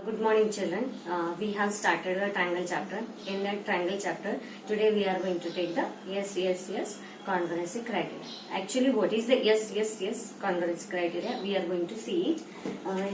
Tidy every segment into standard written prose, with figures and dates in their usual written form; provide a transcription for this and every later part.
Good morning, children. We have started the triangle chapter. In that triangle chapter, today we are going to take the yes congruency criteria. Actually, what is the yes congruency criteria? We are going to see it.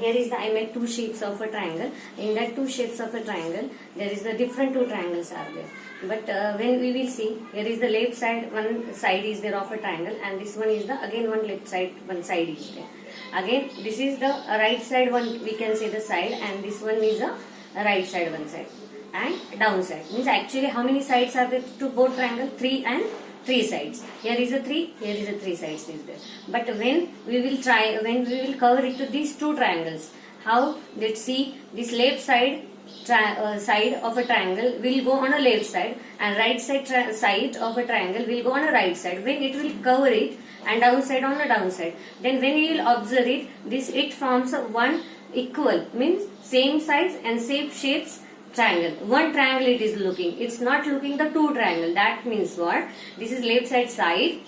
Here is I made two shapes of a triangle. In that two shapes of a triangle, there is the different two triangles are there. But when we will see, here is the left side, one side is there of a triangle, and this one is the again one left side, one side is there. Again, this is the right side one, we can say the side, and this one is the right side one side, and down side. Means actually how many sides are there to both triangle? 3 and 3 sides. Here is a 3, here is a 3 sides is there. But when we will cover it to these two triangles, how? Let's see, this left side side of a triangle will go on a left side, and right side of a triangle will go on a right side. When it will cover it, and downside on a downside, then when you will observe it, it forms a one equal, means same size and same shapes triangle. One triangle it is looking, it's not looking the two triangle. That means what? This is left side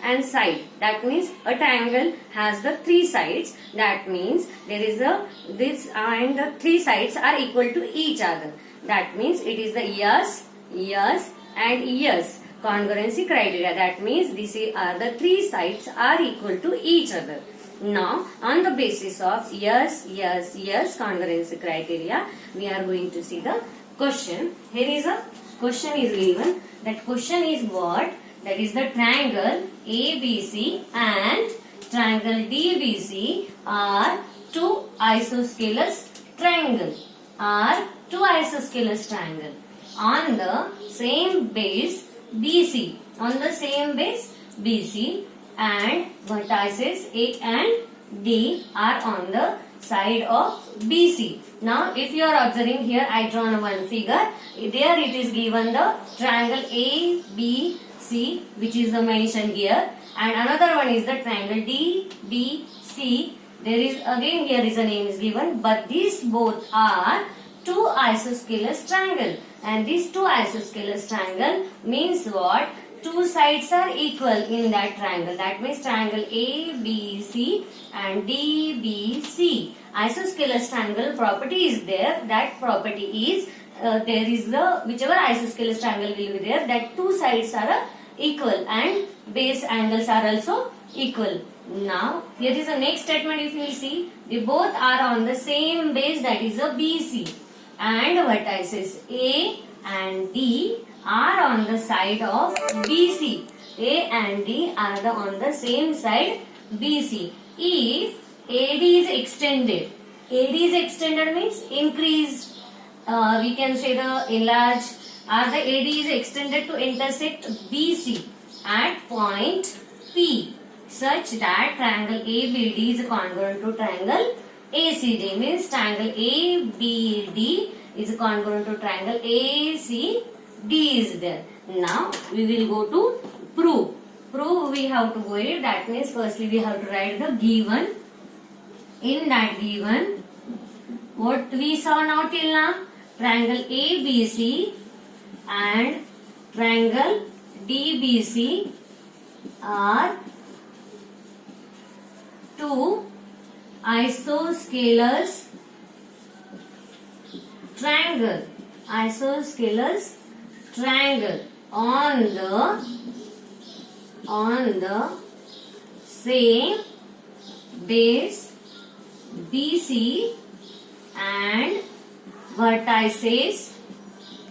and side. That means a triangle has the 3 sides. That means there is this and the 3 sides are equal to each other. That means it is the yes and yes congruency criteria. That means these are the 3 sides are equal to each other. Now, on the basis of yes congruency criteria, we are going to see the question. Here is a question is given. That question is what? That is the triangle ABC and triangle DBC are two isosceles triangle. On the same base BC. And vertices A and D are on the side of BC. Now, if you are observing here, I drawn one figure. There it is given the triangle ABC, which is the mentioned here, and another one is the triangle DBC. There is again here is a name is given, but these both are two isosceles triangle, and these two isosceles triangle means what? Two sides are equal in that triangle. That means triangle ABC and DBC. Isosceles triangle property is there. That property is there is the whichever isosceles triangle will be there, that two sides are equal and base angles are also equal. Now here is the next statement. If you will see, they both are on the same base, that is a BC, and vertices A and D are on the side of BC. A and D are on the same side BC. If AD is extended means increased, we can say the enlarged, or the AD is extended to intersect BC at point P, such that triangle ABD is congruent to triangle ACD. Means triangle ABD is congruent to triangle ACD is there. Now we will go to prove. Prove we have to go it. That means firstly we have to write the given. In that given, what we saw now till now, triangle ABC and triangle DBC are two isosceles triangle. On the same base BC and vertices.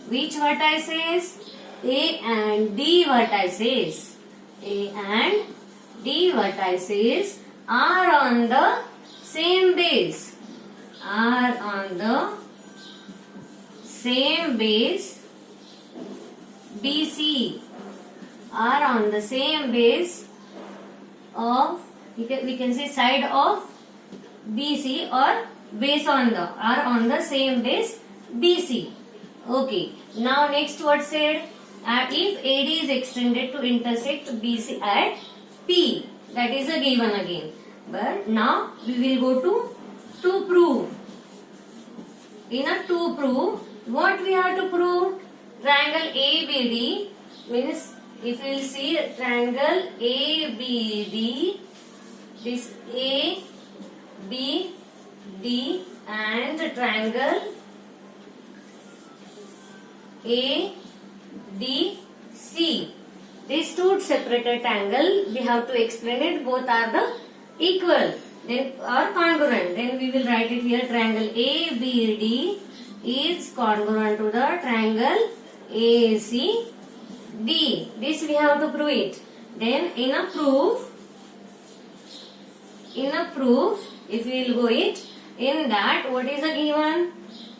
Which vertices? A and D vertices. A and D vertices are on the same base. BC are on the same base of, we can say side of BC, or base on the same base BC. Okay. Now next what said? If AD is extended to intersect BC at P, that is a given again. But now we will go to prove. In a to prove, what we have to prove? Triangle ABD means, if you will see triangle ABD, this A, B, D and triangle ADC. These two separated triangle, we have to explain it. Both are the equal, then or congruent. Then we will write it here. Triangle ABD is congruent to the triangle ACD. This we have to prove it. Then in a proof, if we will go it, in that what is the given?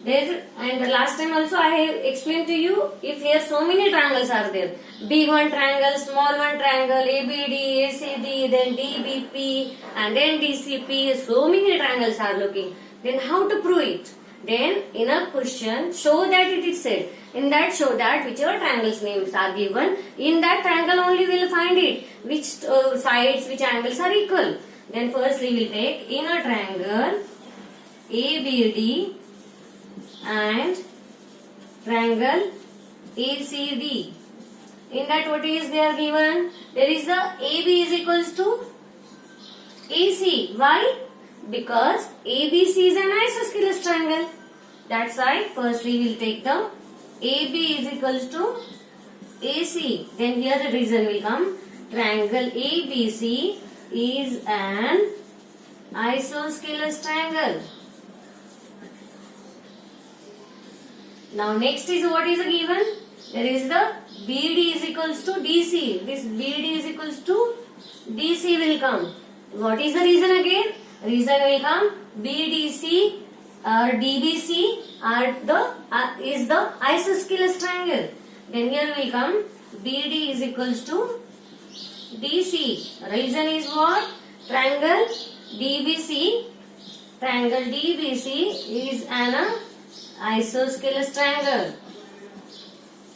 There, and the last time also I have explained to you, if here so many triangles are there, big one triangle, small one triangle, ABD, ACD, then DBP and then DCP, so many triangles are looking. Then how to prove it? Then in a question, show that it is said. In that, show that whichever triangles names are given, in that triangle only we will find it, which sides, which angles are equal. Then firstly we will take in a triangle ABD and triangle ACD. In that what is there given? There is the AB is equals to AC. Why? Because ABC is an isosceles triangle. That's why firstly we will take the AB is equals to AC. Then here the reason will come. Triangle ABC is an isosceles triangle. Now next is what is given? There is the BD is equals to DC. This BD is equals to DC will come. What is the reason again? Reason will come. BDC or DBC is the isosceles triangle. Then here will come BD is equals to DC. Reason is what? Triangle DBC is an isosceles triangle.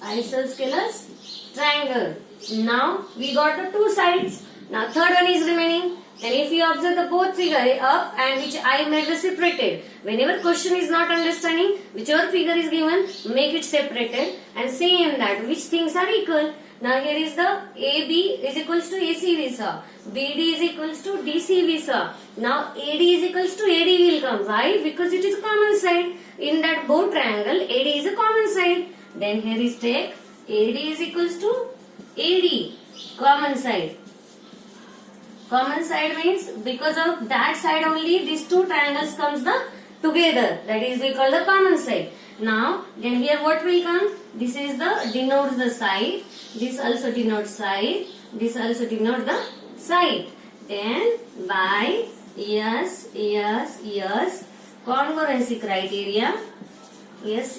Isosceles triangle. Now we got the two sides. Now third one is remaining. And if you observe the both figure up and which I made the separated. Whenever question is not understanding, whichever figure is given, make it separated and see in that which things are equal. Now here is the AB is equals to AC visa. BD is equals to DC visa. Now AD is equals to AD will come. Why? Because it is a common side. In that both triangle, AD is a common side. Then here is take AD is equals to AD. Common side. Common side means because of that side only these two triangles comes the together. That is we call the common side. Now then here what will come? This is the denotes the side. This also denotes side. This also denotes the side. Then by yes congruency criteria. Yes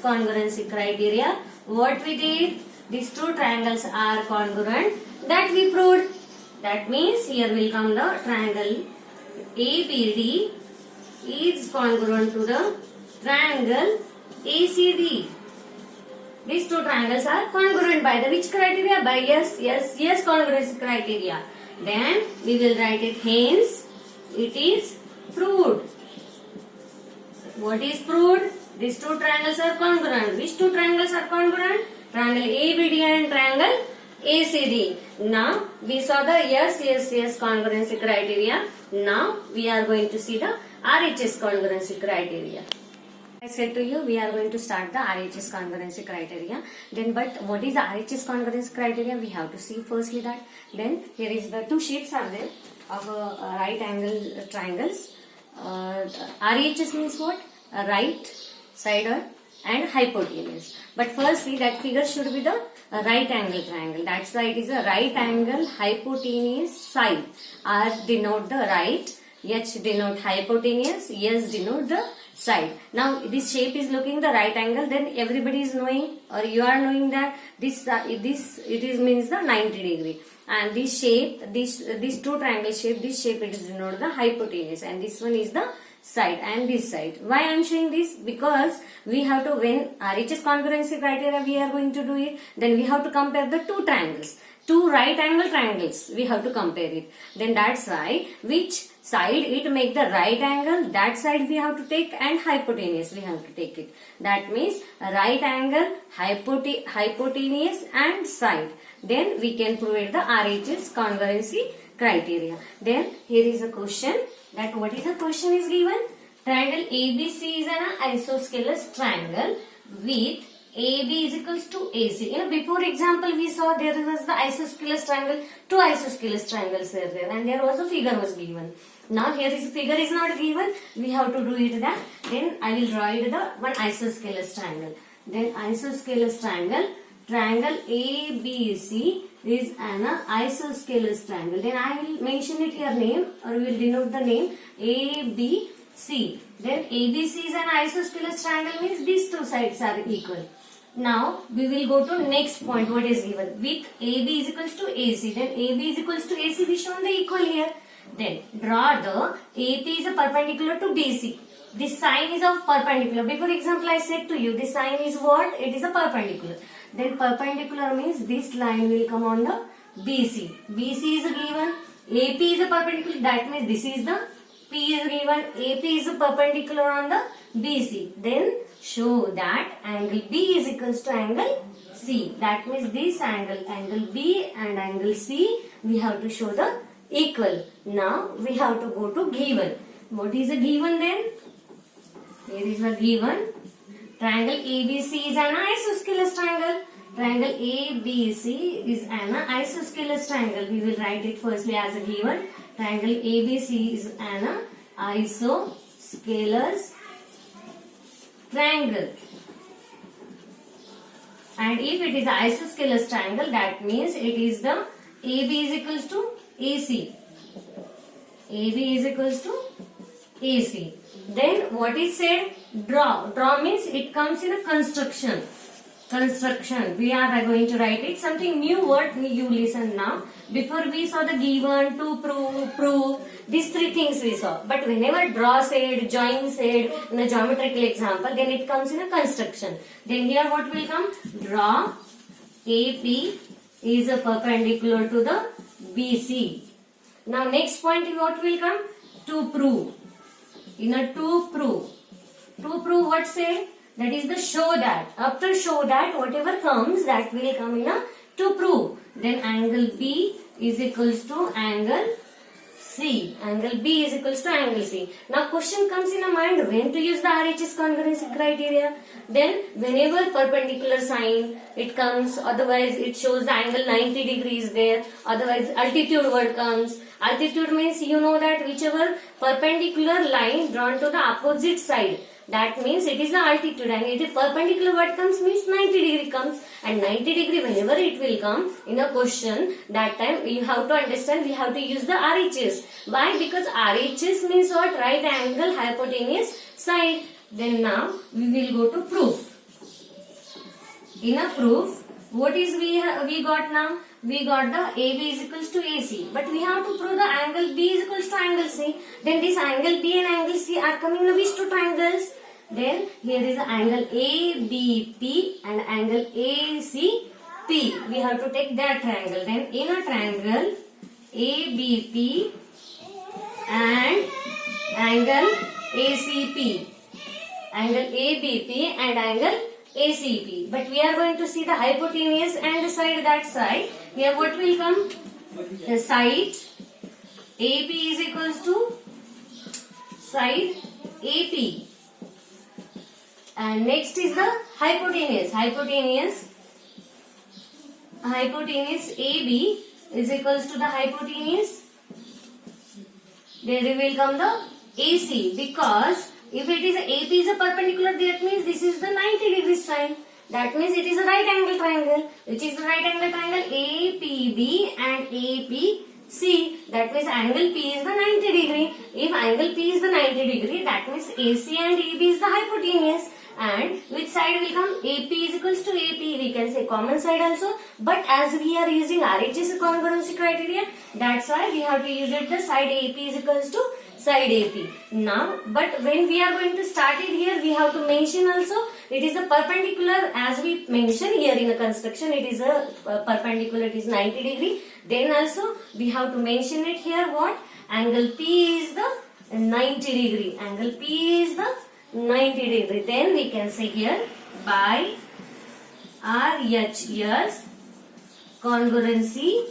congruency criteria. What we did? These two triangles are congruent. That we proved. That means here will come the triangle ABD is congruent to the triangle ACD. These two triangles are congruent by the which criteria? By yes congruency criteria. Then we will write it, hence it is proved. What is proved? These two triangles are congruent. Which two triangles are congruent? Triangle ABD and triangle ACD. Now we saw the yes congruency criteria. Now we are going to see the RHS congruency criteria. I said to you we are going to start the RHS congruency criteria. Then but what is the RHS congruency criteria? We have to see firstly that. Then here is the two shapes are there of right angle triangles. RHS means what? Right side and hypotenuse. But firstly that figure should be the right angle triangle. That's why it is a right angle hypotenuse side. R denote the right, H denote hypotenuse, S denote the side. Now this shape is looking the right angle, then everybody is knowing or you are knowing that this means the 90 degree. And this shape, this two triangle shape, this shape it is denote the hypotenuse and this one is the side and this side. Why I am showing this? Because we have to, when RHS congruency criteria we are going to do it, then we have to compare the two triangles. Two right angle triangles we have to compare it. Then that's why which side it make the right angle, that side we have to take and hypotenuse we have to take it. That means right angle, hypotenuse and side. Then we can prove the RHS congruency criteria. Then here is a question. That what is the question is given? Triangle ABC is an isosceles triangle with AB is equals to AC. Before example we saw there was the isosceles triangle, two isosceles triangles were there, and there was a figure was given. Now here is figure is not given, we have to do it that. Then I will draw it the one isosceles triangle. Then isosceles triangle, triangle ABC is an isosceles triangle. Then I will mention it here name, or we will denote the name ABC. Then ABC is an isosceles triangle, means these two sides are equal. Now we will go to next point. What is given? With AB is equals to AC. Then AB is equals to AC. We shown the equal here. Then draw the AP is a perpendicular to BC. This sign is of perpendicular. Before example I said to you, this sign is what? It is a perpendicular. Then perpendicular means this line will come on the BC. BC is given. AP is a perpendicular. That means this is the P is given. AP is a perpendicular on the BC. Then show that angle B is equals to angle C. That means this angle B and angle C, we have to show the equal. Now we have to go to given. What is the given then? Here is the given. Triangle ABC is an isosceles triangle. Triangle ABC is an isosceles triangle. We will write it firstly as a given. Triangle ABC is an isosceles triangle. And if it is isosceles triangle, that means it is the AB is equals to AC. AB is equals to AC. Then what is said? Draw. Draw means it comes in a construction. Construction. We are going to write it. Something new word you listen now. Before we saw the given, to prove. These three things we saw. But whenever draw said, join said, in a geometrical example, then it comes in a construction. Then here what will come? Draw AP is a perpendicular to the BC. Now next point what will come? To prove. In a to prove. To prove what say? That is the show that. After show that, whatever comes, that will come in a to prove. Then angle B is equals to angle C. Angle B is equals to angle C. Now question comes in a mind when to use the RHS congruency criteria. Then whenever perpendicular sign it comes, otherwise it shows the angle 90 degrees there. Otherwise altitude word comes. Altitude means you know that whichever perpendicular line drawn to the opposite side. That means it is the altitude, and it is perpendicular what comes means 90 degree comes, and 90 degree whenever it will come in a question, that time you have to understand we have to use the RHS. Why? Because RHS means what? Right angle hypotenuse side. Then now we will go to proof. In a proof, what is we got now? We got the AB is equals to AC, but we have to prove the angle B is equals to angle C. Then this angle B and angle C are coming in which two triangles? Then here is the angle ABP and angle ACP. We have to take that triangle. Then in a triangle ABP and angle ACP. Angle ABP and angle ACP. But we are going to see the hypotenuse and the side that side. Here what will come? The side AB is equals to side AP. And next is the hypotenuse. Hypotenuse AB is equals to the hypotenuse. There will come the AC, because if it is AP is a perpendicular, that means this is the 90 degree side. That means it is a right angle triangle. Which is the right angle triangle? APB and APC. That means angle P is the 90 degree. If angle P is the 90 degree, that means AC and AB is the hypotenuse. And which side will come? AP is equals to AP. We can say common side also. But as we are using RHS congruency criteria, that's why we have to use it the side AP is equals to side AP. Now, but when we are going to start it here, we have to mention also it is a perpendicular, as we mentioned here in the construction, it is a perpendicular, it is 90 degree. Then also we have to mention it here what? Angle P is the 90 degree. Angle P is the 90 degree. Then we can say here by RHS congruency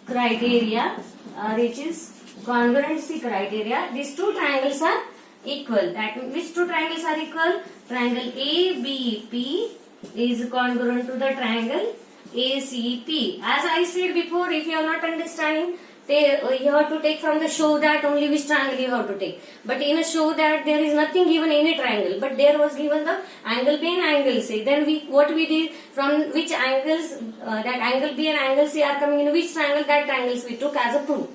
criteria, RHS congruency criteria, these two triangles are equal. That means which two triangles are equal? Triangle ABP is congruent to the triangle ACP. As I said before, if you are not understanding, you have to take from the show that only which triangle you have to take. But in a show that there is nothing given any triangle, but there was given the angle B and angle C. Then what we did, from which angles that angle B and angle C are coming in which triangle, that triangles we took as a proof.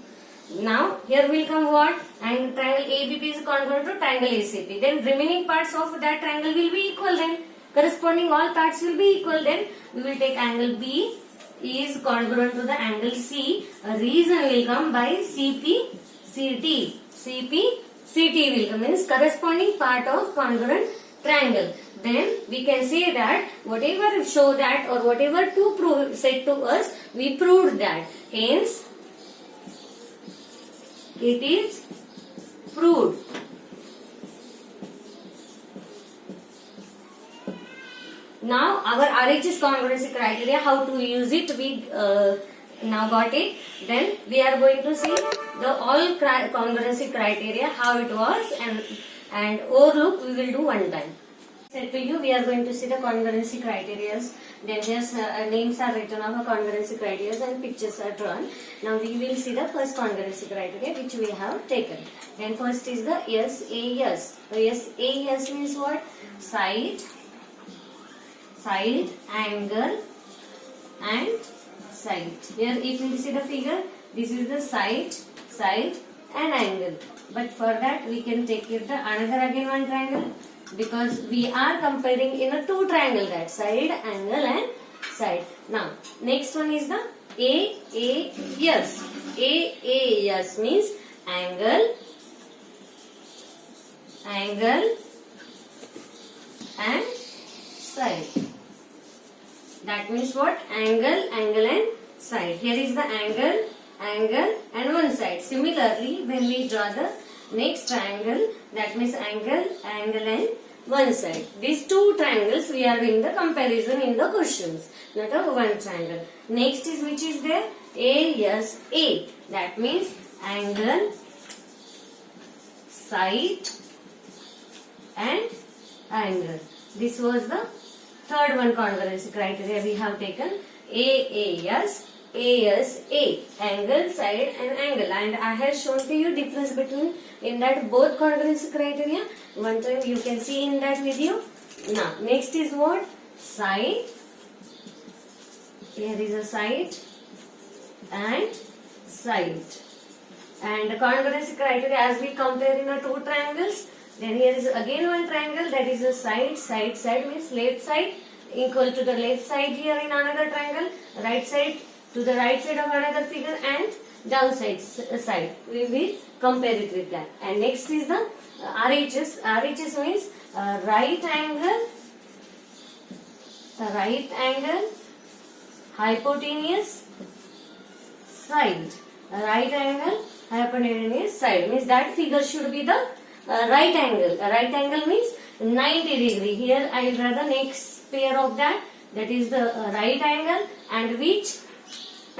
Now here will come what? And triangle ABP is congruent to triangle ACP. Then remaining parts of that triangle will be equal. Then corresponding all parts will be equal. Then we will take angle B is congruent to the angle C. A reason will come by CP CT. CP CT will come, means corresponding part of congruent triangle. Then we can say that whatever show that or whatever to prove said to us, we proved that. Hence it is proved. Now our RHS congruency criteria, how to use it, we now got it. Then we are going to see the all congruency criteria, how it was, and overlook we will do one time. Said to you, we are going to see the congruency criteria. Then just names are written of the congruency criteria and pictures are drawn. Now we will see the first congruency criteria which we have taken. Then first is the SAS. SAS means what? Side, angle and side. Here if you see the figure, this is the side and angle. But for that we can take it the another again one triangle, because we are comparing in a two triangle, that side, angle and side. Now next one is the AAS. AAS means angle and side. That means what? Angle and side. Here is the angle and one side. Similarly, when we draw the next triangle, that means angle and one side. These two triangles we are doing the comparison in the questions, not a one triangle. Next is which is there? ASA. That means angle, side and angle. This was the third one congruency criteria we have taken. AAS, ASA, angle, side and angle. And I have shown to you difference between in that both congruency criteria. One time you can see in that video. Now next is what? Side. Here is a side and side. And the congruency criteria, as we compare in the two triangles, then here is again one triangle, that is a side means left side equal to the left side here in another triangle, right side to the right side of another figure, and downside side. We will compare it with that. And next is the RHS. RHS means right angle, hypotenuse side. Right angle, hypotenuse side means that figure should be the right angle. Right angle means 90 degree. Here I will draw the next pair of that. That is the right angle, and which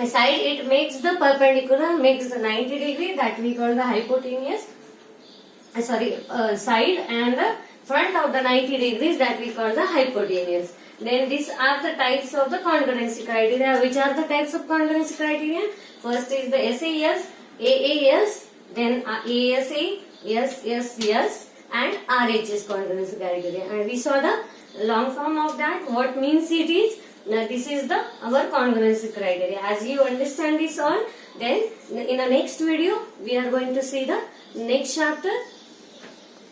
side it makes the perpendicular, makes the 90 degree, that we call the hypotenuse. Side, and the front of the 90 degrees, that we call the hypotenuse. Then these are the types of the congruency criteria. Which are the types of congruency criteria? First is the SAS, AAS, then ASA, SSS and RHS congruency criteria. And we saw the long form of that. What means it is? Now this is our congruency criteria. As you understand this all, then in the next video we are going to see the next chapter.